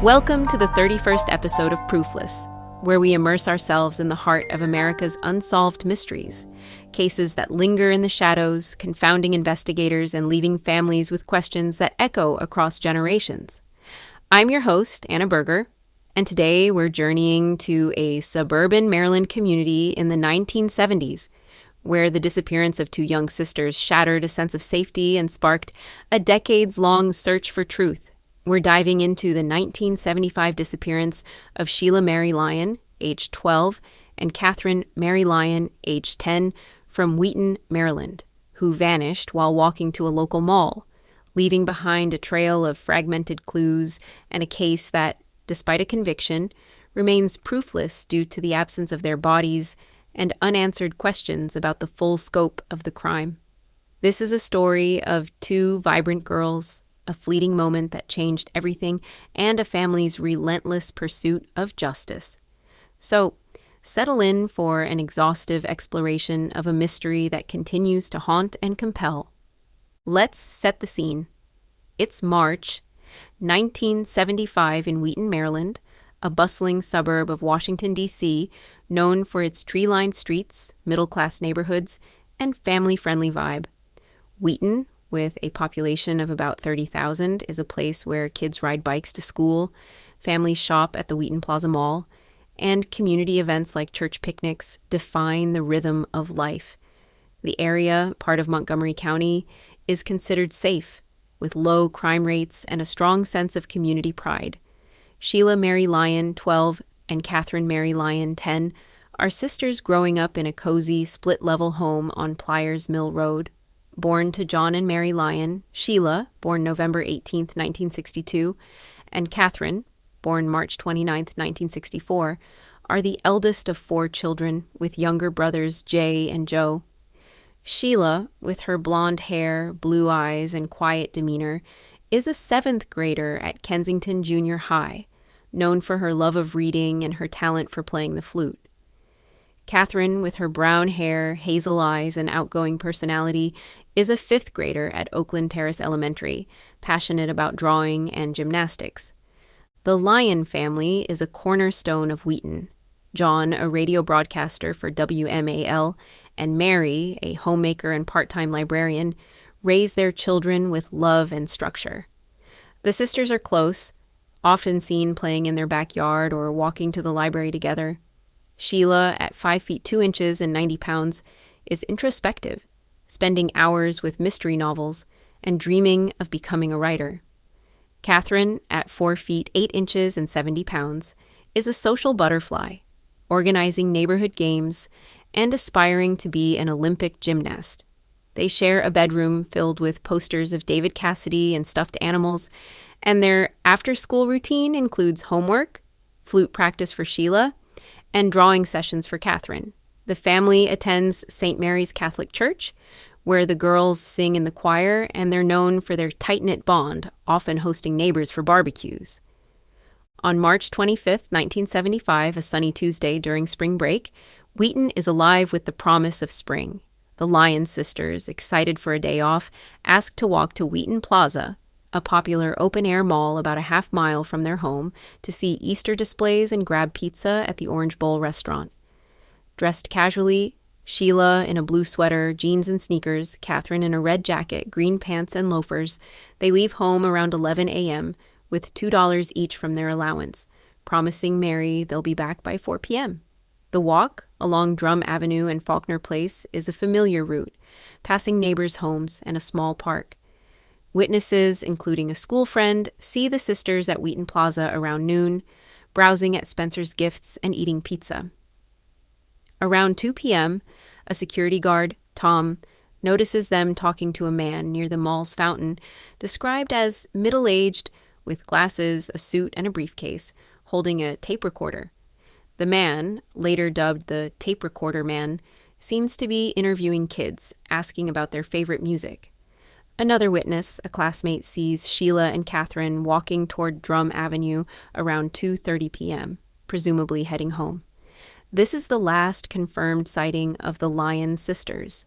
Welcome to the 31st episode of Proofless, where we immerse ourselves in the heart of America's unsolved mysteries, cases that linger in the shadows, confounding investigators and leaving families with questions that echo across generations. I'm your host, Anna Berger, and today we're journeying to a suburban Maryland community in the 1970s, where the disappearance of two young sisters shattered a sense of safety and sparked a decades-long search for truth. We're diving into the 1975 disappearance of Sheila Mary Lyon, age 12, and Katherine Mary Lyon, age 10, from Wheaton, Maryland, who vanished while walking to a local mall, leaving behind a trail of fragmented clues and a case that, despite a conviction, remains proofless due to the absence of their bodies and unanswered questions about the full scope of the crime. This is a story of two vibrant girls, a fleeting moment that changed everything, and a family's relentless pursuit of justice. So, settle in for an exhaustive exploration of a mystery that continues to haunt and compel. Let's set the scene. It's March 1975 in Wheaton, Maryland, a bustling suburb of Washington, D.C., known for its tree-lined streets, middle-class neighborhoods, and family-friendly vibe. Wheaton, with a population of about 30,000, is a place where kids ride bikes to school, families shop at the Wheaton Plaza Mall, and community events like church picnics define the rhythm of life. The area, part of Montgomery County, is considered safe, with low crime rates and a strong sense of community pride. Sheila Mary Lyon, 12, and Katherine Mary Lyon, 10, are sisters growing up in a cozy, split-level home on Pliers Mill Road. Born to John and Mary Lyon, Sheila, born November 18, 1962, and Katherine, born March 29, 1964, are the eldest of four children, with younger brothers Jay and Joe. Sheila, with her blonde hair, blue eyes, and quiet demeanor, is a seventh grader at Kensington Junior High, known for her love of reading and her talent for playing the flute. Katherine, with her brown hair, hazel eyes, and outgoing personality, is a fifth grader at Oakland Terrace Elementary, passionate about drawing and gymnastics. The Lyon family is a cornerstone of Wheaton. John, a radio broadcaster for WMAL, and Mary, a homemaker and part-time librarian, raise their children with love and structure. The sisters are close, often seen playing in their backyard or walking to the library together. Sheila, at 5 feet 2 inches and 90 pounds, is introspective, spending hours with mystery novels and dreaming of becoming a writer. Katherine, at 4 feet 8 inches and 70 pounds, is a social butterfly, organizing neighborhood games and aspiring to be an Olympic gymnast. They share a bedroom filled with posters of David Cassidy and stuffed animals, and their after-school routine includes homework, flute practice for Sheila, and drawing sessions for Katherine. The family attends St. Mary's Catholic Church, where the girls sing in the choir, and they're known for their tight-knit bond, often hosting neighbors for barbecues. On March 25, 1975, a sunny Tuesday during spring break, Wheaton is alive with the promise of spring. The Lyon sisters, excited for a day off, ask to walk to Wheaton Plaza, a popular open-air mall about a half-mile from their home, to see Easter displays and grab pizza at the Orange Bowl restaurant. Dressed casually, Sheila in a blue sweater, jeans and sneakers, Katherine in a red jacket, green pants and loafers, they leave home around 11 a.m. with $2 each from their allowance, promising Mary they'll be back by 4 p.m. The walk along Drum Avenue and Faulkner Place is a familiar route, passing neighbors' homes and a small park. Witnesses, including a school friend, see the sisters at Wheaton Plaza around noon, browsing at Spencer's Gifts and eating pizza. Around 2 p.m., a security guard, Tom, notices them talking to a man near the mall's fountain, described as middle-aged, with glasses, a suit, and a briefcase, holding a tape recorder. The man, later dubbed the tape recorder man, seems to be interviewing kids, asking about their favorite music. Another witness, a classmate, sees Sheila and Katherine walking toward Drum Avenue around 2:30 p.m., presumably heading home. This is the last confirmed sighting of the Lyon sisters.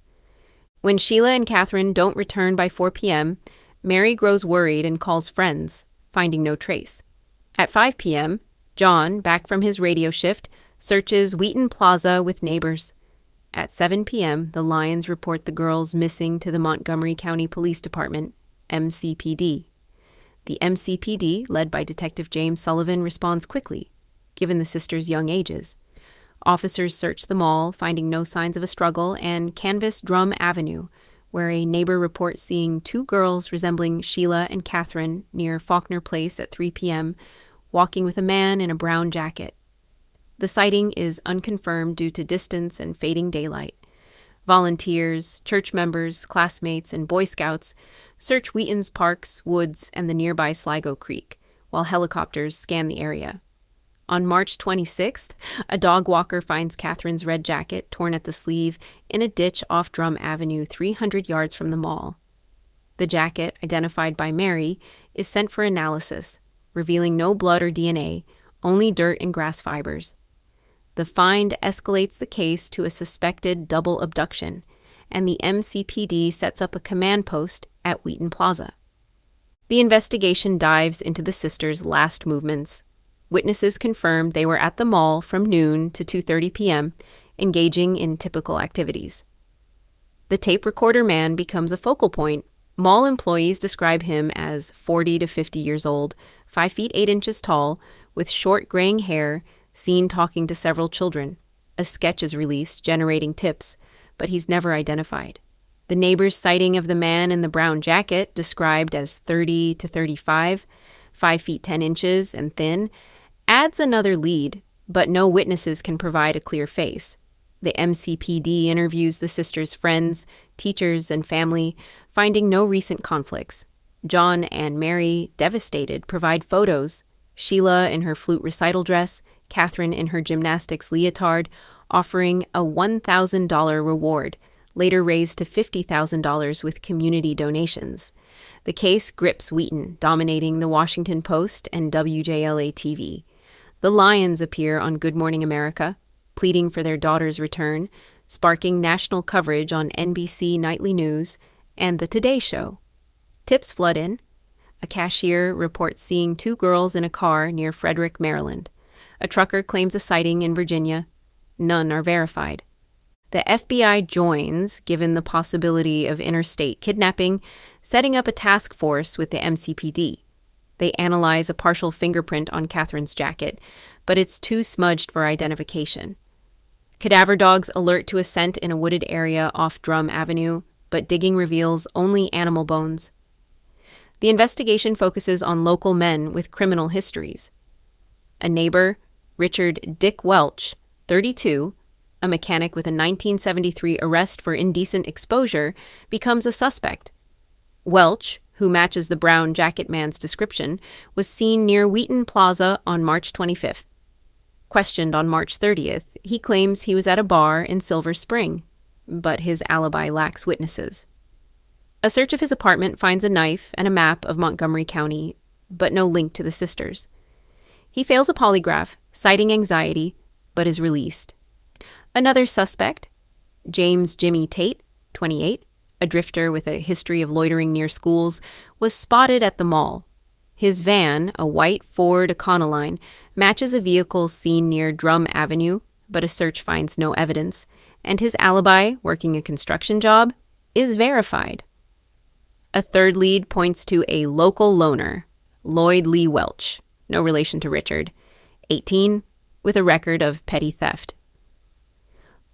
When Sheila and Katherine don't return by 4 p.m., Mary grows worried and calls friends, finding no trace. At 5 p.m., John, back from his radio shift, searches Wheaton Plaza with neighbors. At 7 p.m., the Lyons report the girls missing to the Montgomery County Police Department, MCPD. The MCPD, led by Detective James Sullivan, responds quickly, given the sisters' young ages. Officers search the mall, finding no signs of a struggle, and canvass Drum Avenue, where a neighbor reports seeing two girls resembling Sheila and Katherine near Faulkner Place at 3 p.m., walking with a man in a brown jacket. The sighting is unconfirmed due to distance and fading daylight. Volunteers, church members, classmates, and Boy Scouts search Wheaton's parks, woods, and the nearby Sligo Creek, while helicopters scan the area. On March 26th, a dog walker finds Katherine's red jacket, torn at the sleeve, in a ditch off Drum Avenue 300 yards from the mall. The jacket, identified by Mary, is sent for analysis, revealing no blood or DNA, only dirt and grass fibers. The find escalates the case to a suspected double abduction, and the MCPD sets up a command post at Wheaton Plaza. The investigation dives into the sisters' last movements. Witnesses confirmed they were at the mall from noon to 2:30 p.m., engaging in typical activities. The tape recorder man becomes a focal point. Mall employees describe him as 40 to 50 years old, 5 feet 8 inches tall, with short graying hair, seen talking to several children. A sketch is released, generating tips, but he's never identified. The neighbor's sighting of the man in the brown jacket, described as 30 to 35, 5 feet 10 inches, and thin, adds another lead, but no witnesses can provide a clear face. The MCPD interviews the sisters' friends, teachers, and family, finding no recent conflicts. John and Mary, devastated, provide photos. Sheila in her flute recital dress, Katherine in her gymnastics leotard, offering a $1,000 reward, later raised to $50,000 with community donations. The case grips Wheaton, dominating the Washington Post and WJLA-TV. The Lyons appear on Good Morning America, pleading for their daughter's return, sparking national coverage on NBC Nightly News and The Today Show. Tips flood in. A cashier reports seeing two girls in a car near Frederick, Maryland. A trucker claims a sighting in Virginia. None are verified. The FBI joins, given the possibility of interstate kidnapping, setting up a task force with the MCPD. They analyze a partial fingerprint on Katherine's jacket, but it's too smudged for identification. Cadaver dogs alert to a scent in a wooded area off Drum Avenue, but digging reveals only animal bones. The investigation focuses on local men with criminal histories. A neighbor, Richard Dick Welch, 32, a mechanic with a 1973 arrest for indecent exposure, becomes a suspect. Welch, who matches the brown jacket man's description, was seen near Wheaton Plaza on March 25th. Questioned on March 30th, he claims he was at a bar in Silver Spring, but his alibi lacks witnesses. A search of his apartment finds a knife and a map of Montgomery County, but no link to the sisters. He fails a polygraph, citing anxiety, but is released. Another suspect, James Jimmy Tate, 28, a drifter with a history of loitering near schools, was spotted at the mall. His van, a white Ford Econoline, matches a vehicle seen near Drum Avenue, but a search finds no evidence, and his alibi, working a construction job, is verified. A third lead points to a local loner, Lloyd Lee Welch, no relation to Richard, 18, with a record of petty theft.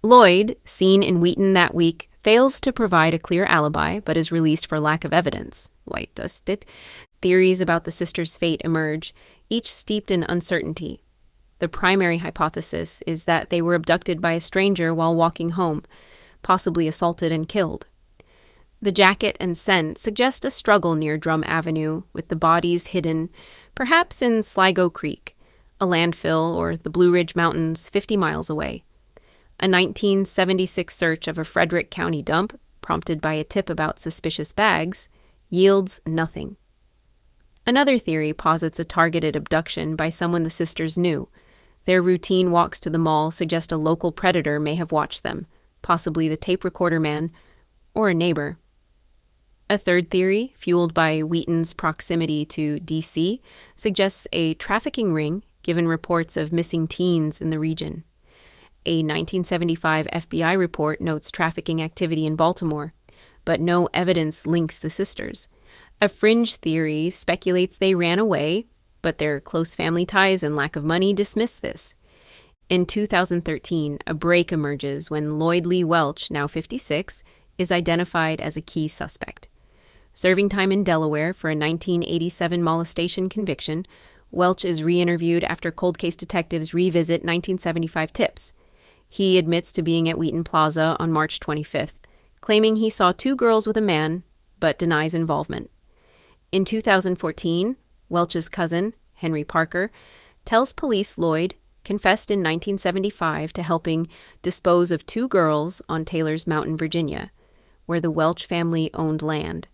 Lloyd, seen in Wheaton that week, fails to provide a clear alibi but is released for lack of evidence. White dusted. Theories about the sisters' fate emerge, each steeped in uncertainty. The primary hypothesis is that they were abducted by a stranger while walking home, possibly assaulted and killed. The jacket and scent suggest a struggle near Drum Avenue, with the bodies hidden, perhaps in Sligo Creek, a landfill, or the Blue Ridge Mountains 50 miles away. A 1976 search of a Frederick County dump, prompted by a tip about suspicious bags, yields nothing. Another theory posits a targeted abduction by someone the sisters knew. Their routine walks to the mall suggest a local predator may have watched them, possibly the tape recorder man or a neighbor. A third theory, fueled by Wheaton's proximity to D.C., suggests a trafficking ring given reports of missing teens in the region. A 1975 FBI report notes trafficking activity in Baltimore, but no evidence links the sisters. A fringe theory speculates they ran away, but their close family ties and lack of money dismiss this. In 2013, a break emerges when Lloyd Lee Welch, now 56, is identified as a key suspect. Serving time in Delaware for a 1987 molestation conviction, Welch is re-interviewed after cold case detectives revisit 1975 tips. He admits to being at Wheaton Plaza on March 25th, claiming he saw 2 girls with a man, but denies involvement. In 2014, Welch's cousin, Henry Parker, tells police Lloyd confessed in 1975 to helping dispose of 2 girls on Taylor's Mountain, Virginia, where the Welch family owned land.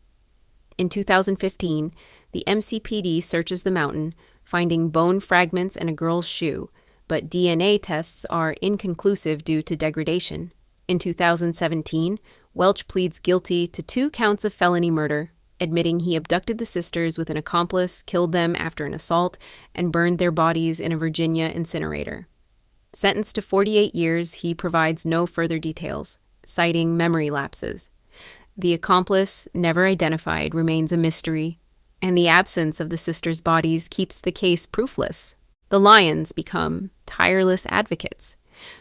In 2015, the MCPD searches the mountain, finding bone fragments and a girl's shoe, but DNA tests are inconclusive due to degradation. In 2017, Welch pleads guilty to 2 counts of felony murder, admitting he abducted the sisters with an accomplice, killed them after an assault, and burned their bodies in a Virginia incinerator. Sentenced to 48 years, he provides no further details, citing memory lapses. The accomplice, never identified, remains a mystery, and the absence of the sisters' bodies keeps the case proofless. The Lyons become tireless advocates.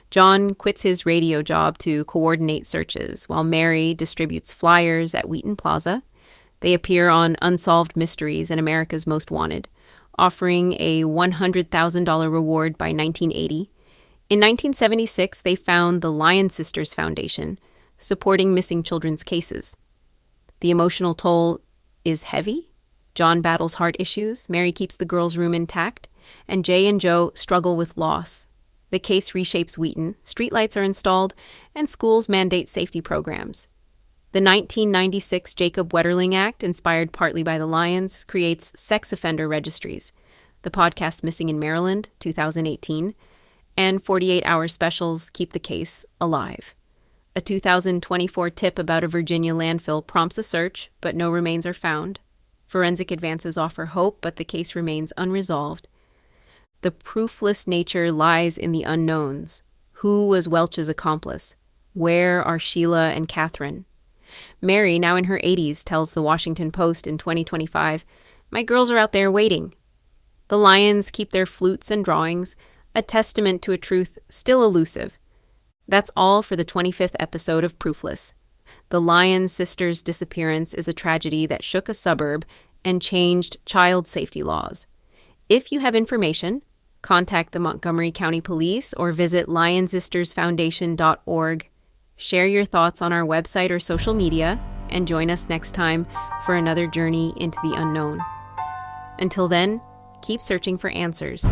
John quits his radio job to coordinate searches, while Mary distributes flyers at Wheaton Plaza. They appear on Unsolved Mysteries and America's Most Wanted, offering a $100,000 reward by 1980. In 1976, they found the Lyon Sisters Foundation, supporting missing children's cases. The emotional toll is heavy. John battles heart issues, Mary keeps the girls' room intact, and Jay and Joe struggle with loss. The case reshapes Wheaton, streetlights are installed, and schools mandate safety programs. The 1996 Jacob Wetterling Act, inspired partly by the Lyons, creates sex offender registries. The podcast Missing in Maryland, 2018, and 48-hour specials keep the case alive. A 2024 tip about a Virginia landfill prompts a search, but no remains are found. Forensic advances offer hope, but the case remains unresolved. The proofless nature lies in the unknowns. Who was Welch's accomplice? Where are Sheila and Katherine? Mary, now in her 80s, tells the Washington Post in 2025, "My girls are out there waiting." The Lyons keep their flutes and drawings, a testament to a truth still elusive. That's all for the 25th episode of Proofless. The Lyon sisters' disappearance is a tragedy that shook a suburb and changed child safety laws. If you have information, contact the Montgomery County Police or visit lyonsistersfoundation.org. Share your thoughts on our website or social media, and join us next time for another journey into the unknown. Until then, keep searching for answers.